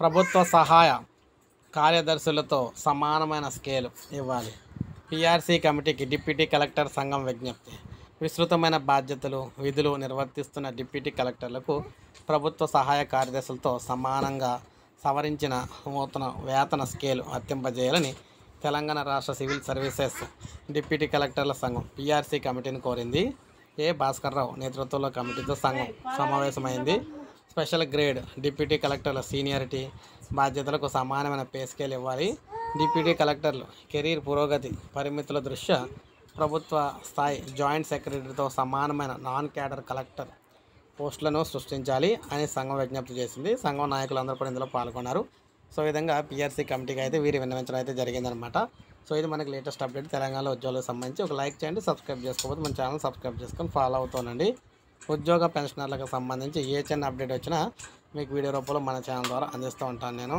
ప్రభుత్వ సహాయ కార్యదర్శులతో సమానమైన స్కేలు ఇవ్వాలి. పీఆర్సీ కమిటీకి డిప్యూటీ కలెక్టర్ సంఘం విజ్ఞప్తి. విస్తృతమైన బాధ్యతలు, విధులు నిర్వర్తిస్తున్న డిప్యూటీ కలెక్టర్లకు ప్రభుత్వ సహాయ కార్యదర్శులతో సమానంగా సవరించిన నూతన వేతన స్కేలు వర్తింపజేయాలని తెలంగాణ రాష్ట్ర సివిల్ సర్వీసెస్ డిప్యూటీ కలెక్టర్ల సంఘం పీఆర్సీ కమిటీని కోరింది. ఏ భాస్కర్రావు నేతృత్వంలో కమిటీతో సంఘం సమావేశమైంది. స్పెషల్ గ్రేడ్ డిప్యూటీ కలెక్టర్ల సీనియారిటీ, బాధ్యతలకు సమానమైన పే స్కేల్ ఇవ్వాలి. డిప్యూటీ కలెక్టర్లు కెరీర్ పురోగతి పరిమితుల దృష్ట్యా ప్రభుత్వ స్థాయి జాయింట్ సెక్రటరీతో సమానమైన నాన్ క్యాడర్ కలెక్టర్ పోస్టులను సృష్టించాలి అని సంఘం విజ్ఞప్తి చేసింది. సంఘం నాయకులందరూ కూడా ఇందులో పాల్గొన్నారు. సో ఈ విధంగా పీఆర్సీ కమిటీకి అయితే వీరి విన్నవించడం అయితే జరిగిందనమాట. సో ఇది మనకి లేటెస్ట్ అప్డేట్ తెలంగాణలో ఉద్యోగులకు సంబంధించి. ఒక లైక్ చేయండి, సబ్స్క్రైబ్ చేసుకోకపోతే మన ఛానల్ సబ్స్క్రైబ్ చేసుకొని ఫాలో అవుతానండి. ఉద్యోగ పెన్షనర్లకు సంబంధించి ఏ చిన్న అప్డేట్ వచ్చినా మీకు వీడియో రూపంలో మన ఛానల్ ద్వారా అందిస్తూ ఉంటాను నేను.